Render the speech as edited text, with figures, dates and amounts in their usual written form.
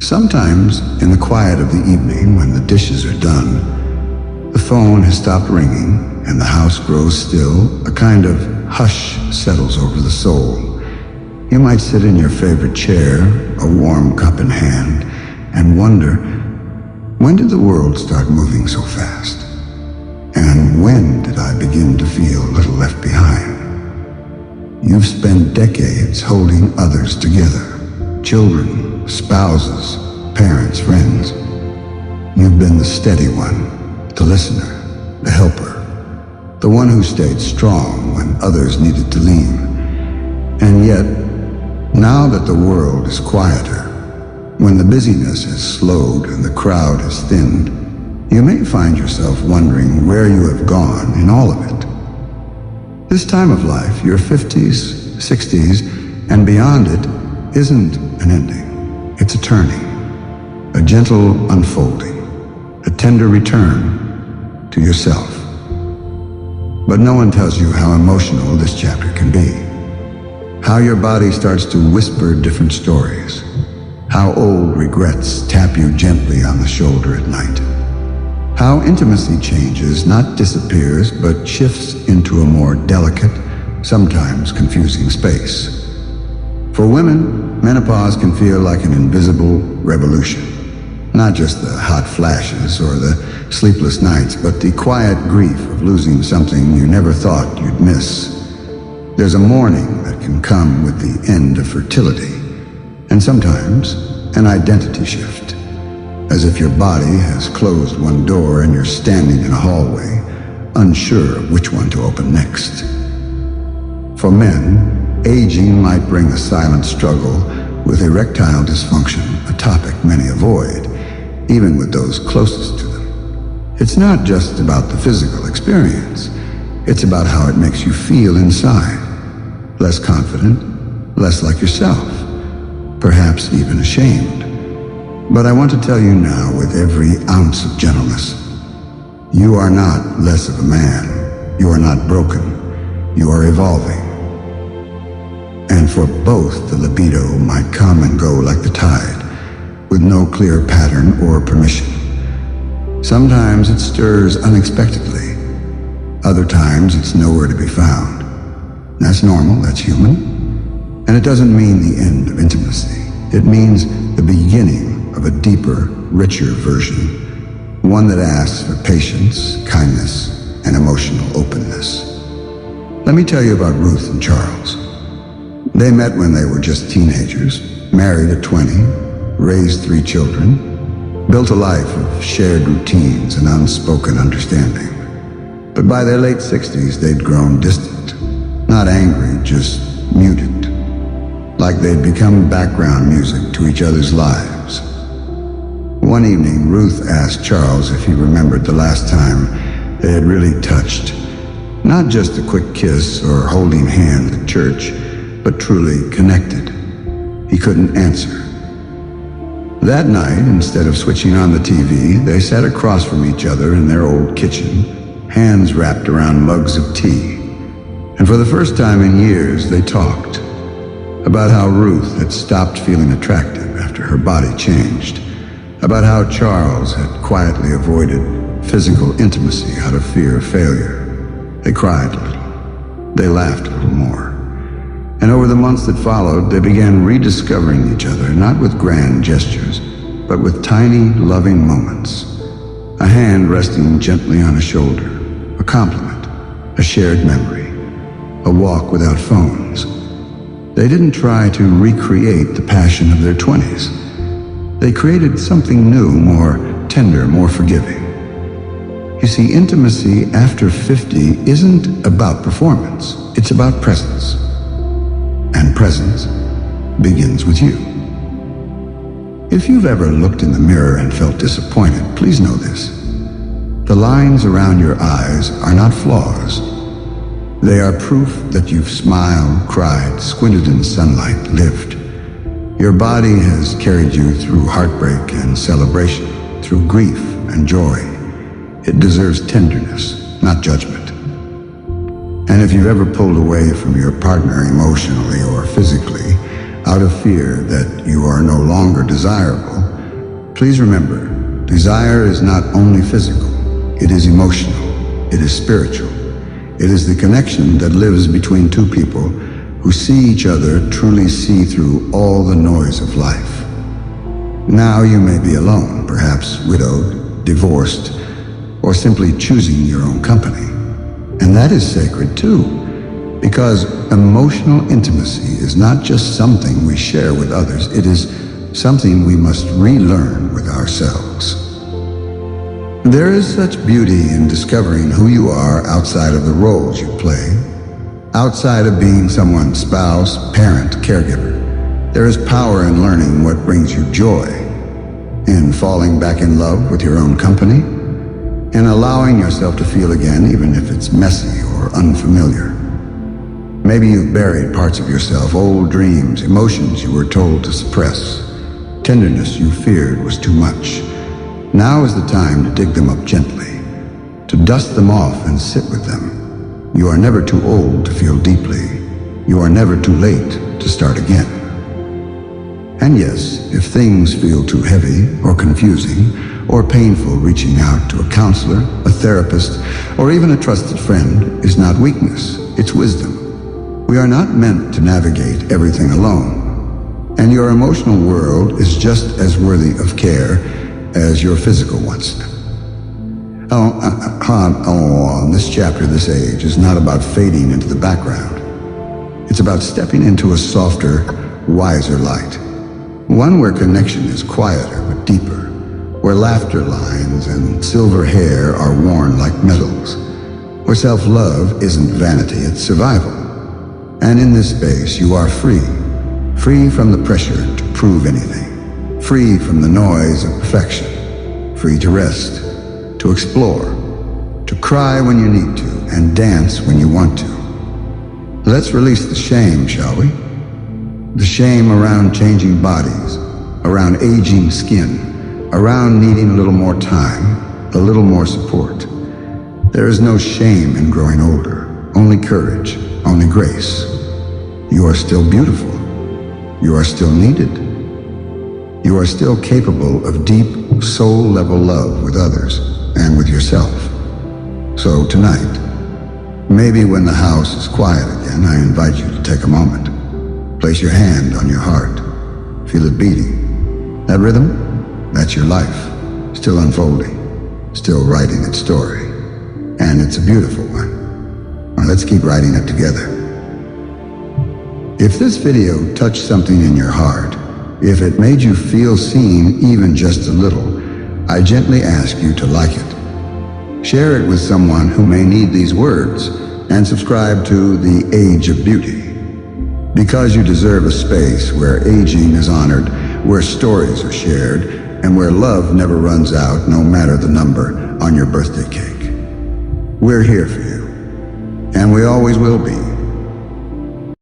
Sometimes, in the quiet of the evening when the dishes are done, the phone has stopped ringing and the house grows still, a kind of hush settles over the soul. You might sit in your favorite chair, a warm cup in hand, and wonder, when did the world start moving so fast? And when did I begin to feel a little left behind? You've spent decades holding others together. Children, spouses, parents, friends. You've been the steady one, the listener, the helper, the one who stayed strong when others needed to lean. And yet, now that the world is quieter, when the busyness has slowed and the crowd has thinned, you may find yourself wondering where you have gone in all of it. This time of life, your 50s, 60s, and beyond it, isn't an ending. It's a turning, a gentle unfolding, a tender return to yourself. But no one tells you how emotional this chapter can be. How your body starts to whisper different stories. How old regrets tap you gently on the shoulder at night. How intimacy changes, not disappears, but shifts into a more delicate, sometimes confusing space. For women, menopause can feel like an invisible revolution. Not just the hot flashes or the sleepless nights, but the quiet grief of losing something you never thought you'd miss. There's a mourning that can come with the end of fertility, and sometimes an identity shift. As if your body has closed one door and you're standing in a hallway, unsure of which one to open next. For men, aging might bring a silent struggle with erectile dysfunction, a topic many avoid, even with those closest to them. It's not just about the physical experience. It's about how it makes you feel inside. Less confident, less like yourself, perhaps even ashamed. But I want to tell you now with every ounce of gentleness, you are not less of a man. You are not broken. You are evolving. And for both, the libido might come and go like the tide, with no clear pattern or permission. Sometimes it stirs unexpectedly. Other times it's nowhere to be found. That's normal, that's human. And it doesn't mean the end of intimacy. It means the beginning of a deeper, richer version, one that asks for patience, kindness, and emotional openness. Let me tell you about Ruth and Charles. They met when they were just teenagers, married at 20, raised 3 children, built a life of shared routines and unspoken understanding. But by their late 60s, they'd grown distant, not angry, just muted, like they'd become background music to each other's lives. One evening, Ruth asked Charles if he remembered the last time they had really touched, not just a quick kiss or holding hands at church, but truly connected. He couldn't answer. That night, instead of switching on the TV, they sat across from each other in their old kitchen, hands wrapped around mugs of tea. And for the first time in years, they talked about how Ruth had stopped feeling attractive after her body changed, about how Charles had quietly avoided physical intimacy out of fear of failure. They cried a little. They laughed a little more. And over the months that followed, they began rediscovering each other, not with grand gestures, but with tiny, loving moments. A hand resting gently on a shoulder, a compliment, a shared memory, a walk without phones. They didn't try to recreate the passion of their 20s. They created something new, more tender, more forgiving. You see, intimacy after 50 isn't about performance. It's about presence. And presence begins with you. If you've ever looked in the mirror and felt disappointed, please know this. The lines around your eyes are not flaws. They are proof that you've smiled, cried, squinted in sunlight, lived. Your body has carried you through heartbreak and celebration, through grief and joy. It deserves tenderness, not judgment. And if you've ever pulled away from your partner emotionally or physically out of fear that you are no longer desirable, Please remember, desire is not only physical, it is emotional, it is spiritual. It is the connection that lives between two people who see each other, truly see through all the noise of life. Now you may be alone, perhaps widowed, divorced, or simply choosing your own company. And that is sacred too, because emotional intimacy is not just something we share with others, it is something we must relearn with ourselves. There is such beauty in discovering who you are outside of the roles you play, outside of being someone's spouse, parent, caregiver. There is power in learning what brings you joy, in falling back in love with your own company, and allowing yourself to feel again even if it's messy or unfamiliar. Maybe you've buried parts of yourself, old dreams, emotions you were told to suppress, tenderness you feared was too much. Now is the time to dig them up gently, to dust them off and sit with them. You are never too old to feel deeply. You are never too late to start again. And yes, if things feel too heavy or confusing or painful, reaching out to a counselor, a therapist, or even a trusted friend is not weakness, it's wisdom. We are not meant to navigate everything alone, and your emotional world is just as worthy of care as your physical ones. This chapter, this age, is not about fading into the background. It's about stepping into a softer, wiser light. One where connection is quieter but deeper, where laughter lines and silver hair are worn like medals, where self-love isn't vanity, it's survival. And in this space, you are free. Free from the pressure to prove anything. Free from the noise of perfection. Free to rest, to explore, to cry when you need to, and dance when you want to. Let's release the shame, shall we? The shame around changing bodies, around aging skin, around needing a little more time, a little more support. There is no shame in growing older, only courage, only grace. You are still beautiful. You are still needed. You are still capable of deep, soul-level love with others and with yourself. So tonight, maybe when the house is quiet again, I invite you to take a moment. Place your hand on your heart. Feel it beating. That rhythm, that's your life, still unfolding, still writing its story. And it's a beautiful one. Now let's keep writing it together. If this video touched something in your heart, if it made you feel seen even just a little, I gently ask you to like it. Share it with someone who may need these words, and subscribe to The Age of Beauty. Because you deserve a space where aging is honored, where stories are shared, and where love never runs out, no matter the number on your birthday cake. We're here for you, and we always will be.